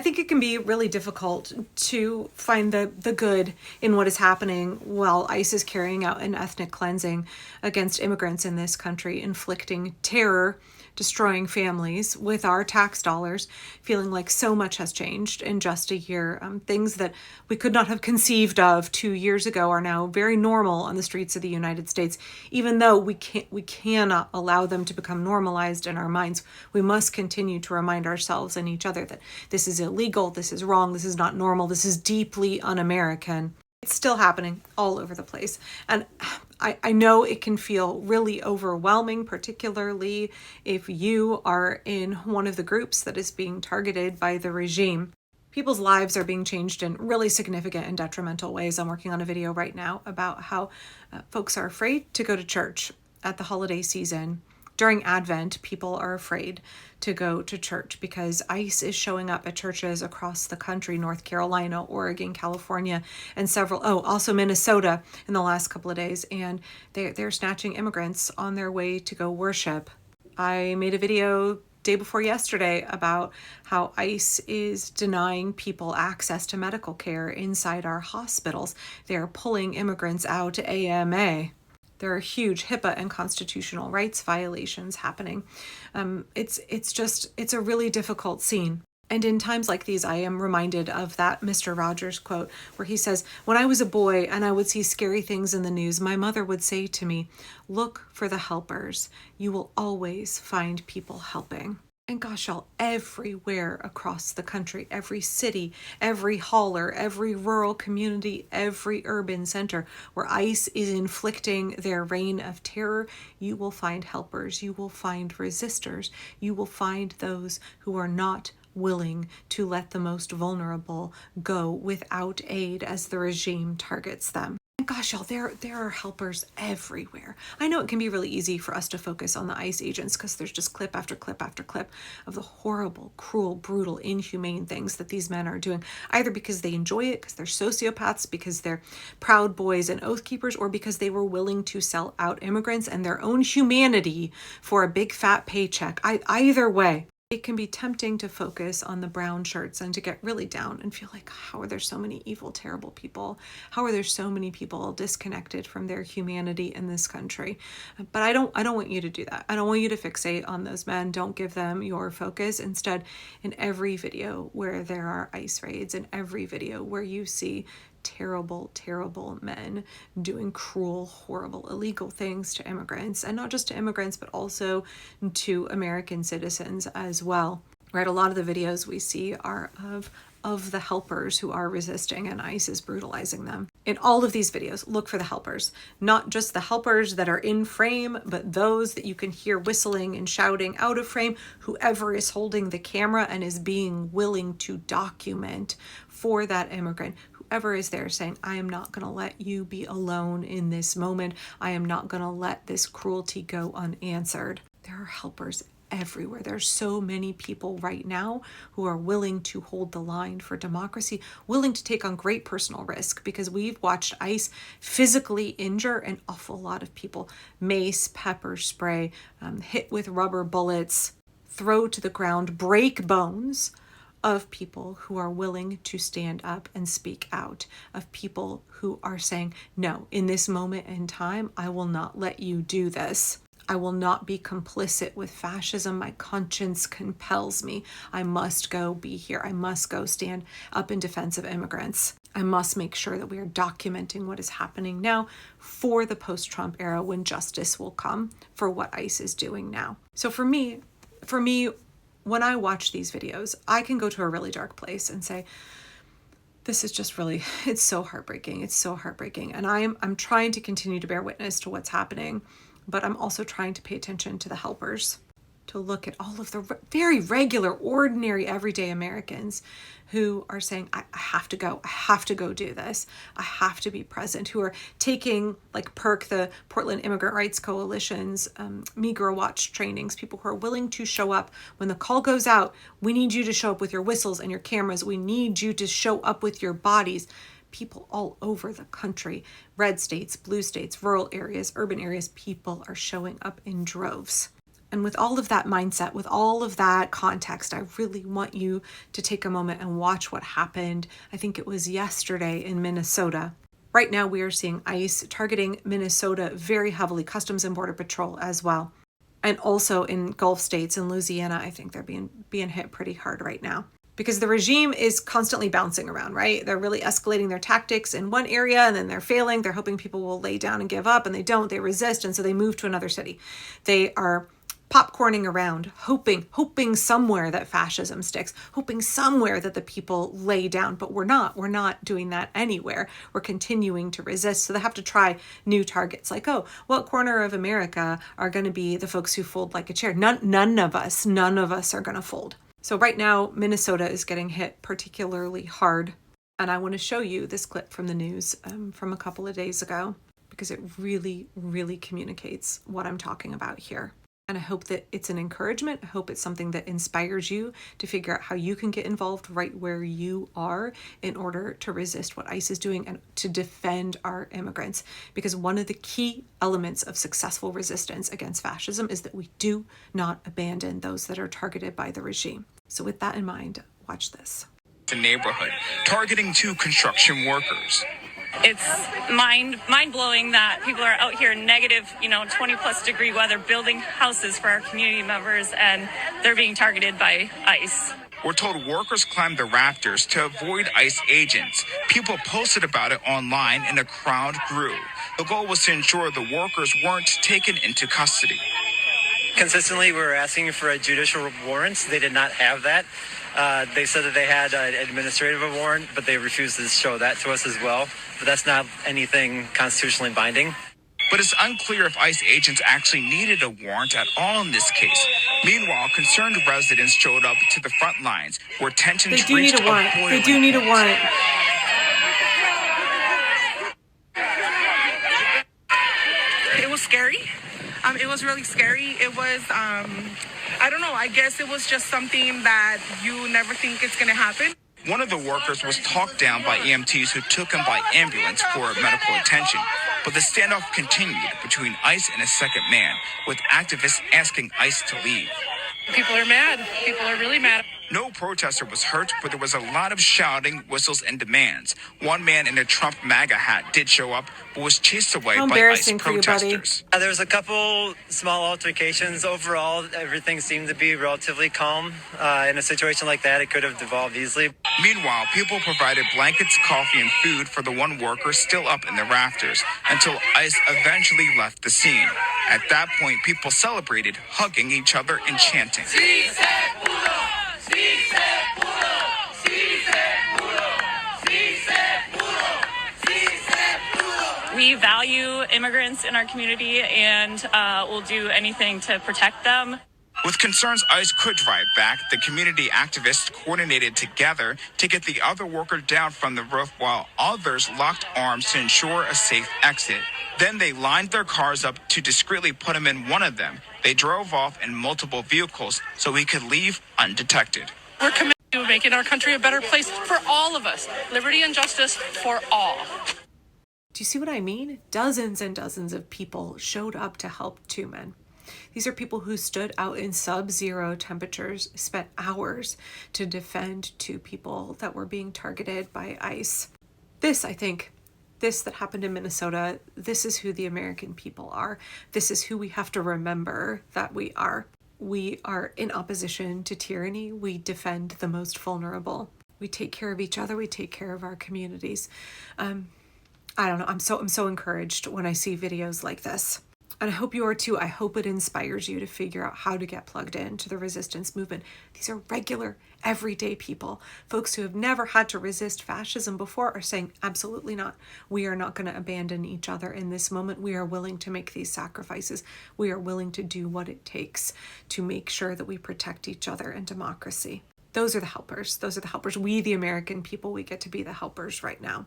think it can be really difficult to find the good in what is happening while ICE is carrying out an ethnic cleansing against immigrants in this country, inflicting terror, destroying families with our tax dollars, feeling like so much has changed in just a year. Things that we could not have conceived of 2 years ago are now very normal on the streets of the United States, even though we cannot allow them to become normalized in our minds. We must continue to remind ourselves and each other that this is illegal, this is wrong, this is not normal, this is deeply un-American. It's still happening all over the place. And I know it can feel really overwhelming, particularly if you are in one of the groups that is being targeted by the regime. People's lives are being changed in really significant and detrimental ways. I'm working on a video right now about how folks are afraid to go to church at the holiday season. During Advent, people are afraid to go to church because ICE is showing up at churches across the country, North Carolina, Oregon, California, and also Minnesota in the last couple of days. And they're snatching immigrants on their way to go worship. I made a video day before yesterday about how ICE is denying people access to medical care inside our hospitals. They're pulling immigrants out AMA. There are huge HIPAA and constitutional rights violations happening. It's a really difficult scene. And in times like these, I am reminded of that Mr. Rogers quote where he says, "When I was a boy and I would see scary things in the news, my mother would say to me, 'Look for the helpers. You will always find people helping.'" And gosh, y'all, everywhere across the country, every city, every holler, every rural community, every urban center where ICE is inflicting their reign of terror, you will find helpers, you will find resistors, you will find those who are not willing to let the most vulnerable go without aid as the regime targets them. And gosh, y'all, there are helpers everywhere. I know it can be really easy for us to focus on the ICE agents because there's just clip after clip after clip of the horrible, cruel, brutal, inhumane things that these men are doing, either because they enjoy it, because they're sociopaths, because they're proud boys and oath keepers, or because they were willing to sell out immigrants and their own humanity for a big fat paycheck. Either way. It can be tempting to focus on the brown shirts and to get really down and feel like, how are there so many evil, terrible people? How are there so many people disconnected from their humanity in this country? But I don't want you to do that. I don't want you to fixate on those men. Don't give them your focus. Instead, in every video where there are ICE raids, in every video where you see terrible, terrible men doing cruel, horrible, illegal things to immigrants, and not just to immigrants, but also to American citizens as well. Right? A lot of the videos we see are of the helpers who are resisting and ICE is brutalizing them. In all of these videos, look for the helpers, not just the helpers that are in frame, but those that you can hear whistling and shouting out of frame, whoever is holding the camera and is being willing to document for that immigrant. Whoever is there saying, I am not going to let you be alone in this moment. I am not going to let this cruelty go unanswered. There are helpers everywhere. There's so many people right now who are willing to hold the line for democracy, willing to take on great personal risk, because we've watched ICE physically injure an awful lot of people. Mace, pepper spray, hit with rubber bullets, throw to the ground, break bones of people who are willing to stand up and speak out, of people who are saying, no, in this moment in time, I will not let you do this. I will not be complicit with fascism. My conscience compels me. I must go be here. I must go stand up in defense of immigrants. I must make sure that we are documenting what is happening now for the post-Trump era when justice will come for what ICE is doing now. So for me, when I watch these videos, I can go to a really dark place and say, this is just really, it's so heartbreaking. It's so heartbreaking. And I'm trying to continue to bear witness to what's happening, but I'm also trying to pay attention to the helpers, to look at all of the very regular, ordinary, everyday Americans who are saying, I have to go. I have to go do this. I have to be present, who are taking, like PERC, the Portland Immigrant Rights Coalition's Migra Watch trainings, people who are willing to show up when the call goes out. We need you to show up with your whistles and your cameras. We need you to show up with your bodies. People all over the country, red states, blue states, rural areas, urban areas, people are showing up in droves. And with all of that mindset, with all of that context, I really want you to take a moment and watch what happened. I think it was yesterday in Minnesota. Right now, we are seeing ICE targeting Minnesota very heavily, Customs and Border Patrol as well. And also in Gulf states and Louisiana, I think they're being hit pretty hard right now. Because the regime is constantly bouncing around, right? They're really escalating their tactics in one area and then they're failing. They're hoping people will lay down and give up, and they don't. They resist, and so they move to another city. They are popcorning around, hoping somewhere that fascism sticks, hoping somewhere that the people lay down. But we're not doing that anywhere. We're continuing to resist. So they have to try new targets, like, oh, what corner of America are going to be the folks who fold like a chair? None of us are going to fold. So right now, Minnesota is getting hit particularly hard. And I want to show you this clip from the news from a couple of days ago, because it really, really communicates what I'm talking about here. And I hope that it's an encouragement. I hope it's something that inspires you to figure out how you can get involved right where you are in order to resist what ICE is doing and to defend our immigrants. Because one of the key elements of successful resistance against fascism is that we do not abandon those that are targeted by the regime. So with that in mind, watch this. The neighborhood, targeting 2 construction workers. It's mind-blowing that people are out here in negative, 20 plus degree weather building houses for our community members, and they're being targeted by ICE. We're told workers climbed the rafters to avoid ICE agents. People posted about it online and a crowd grew. The goal was to ensure the workers weren't taken into custody. Consistently, we were asking for a judicial warrant. They did not have that. They said that they had an administrative warrant, but they refused to show that to us as well. But that's not anything constitutionally binding. But it's unclear if ICE agents actually needed a warrant at all in this case. Meanwhile, concerned residents showed up to the front lines where tensions They do need a warrant. They do need a warrant. It was scary. It was really scary. It was, I don't know, I guess it was just something that you never think it's going to happen. One of the workers was talked down by EMTs who took him by ambulance for medical attention. But the standoff continued between ICE and a second man, with activists asking ICE to leave. People are mad. People are really mad. No protester was hurt, but there was a lot of shouting, whistles, and demands. One man in a Trump MAGA hat did show up, but was chased away by ICE protesters. There was a couple small altercations. Overall, everything seemed to be relatively calm. In a situation like that, it could have devolved easily. Meanwhile, people provided blankets, coffee, and food for the one worker still up in the rafters until ICE eventually left the scene. At that point, people celebrated, hugging each other and chanting. We value immigrants in our community and will do anything to protect them. With concerns ICE could drive back, the community activists coordinated together to get the other worker down from the roof while others locked arms to ensure a safe exit. Then they lined their cars up to discreetly put him in one of them. They drove off in multiple vehicles so he could leave undetected. We're committed to making our country a better place for all of us. Liberty and justice for all. Do you see what I mean? Dozens and dozens of people showed up to help 2 men. These are people who stood out in sub-zero temperatures, spent hours to defend 2 people that were being targeted by ICE. This, I think, this that happened in Minnesota, this is who the American people are. This is who we have to remember that we are. We are in opposition to tyranny. We defend the most vulnerable. We take care of each other. We take care of our communities. I don't know. I'm so encouraged when I see videos like this. And I hope you are too. I hope it inspires you to figure out how to get plugged into the resistance movement. These are regular, everyday people. Folks who have never had to resist fascism before are saying, absolutely not. We are not going to abandon each other in this moment. We are willing to make these sacrifices. We are willing to do what it takes to make sure that we protect each other and democracy. Those are the helpers. Those are the helpers. We, the American people, we get to be the helpers right now.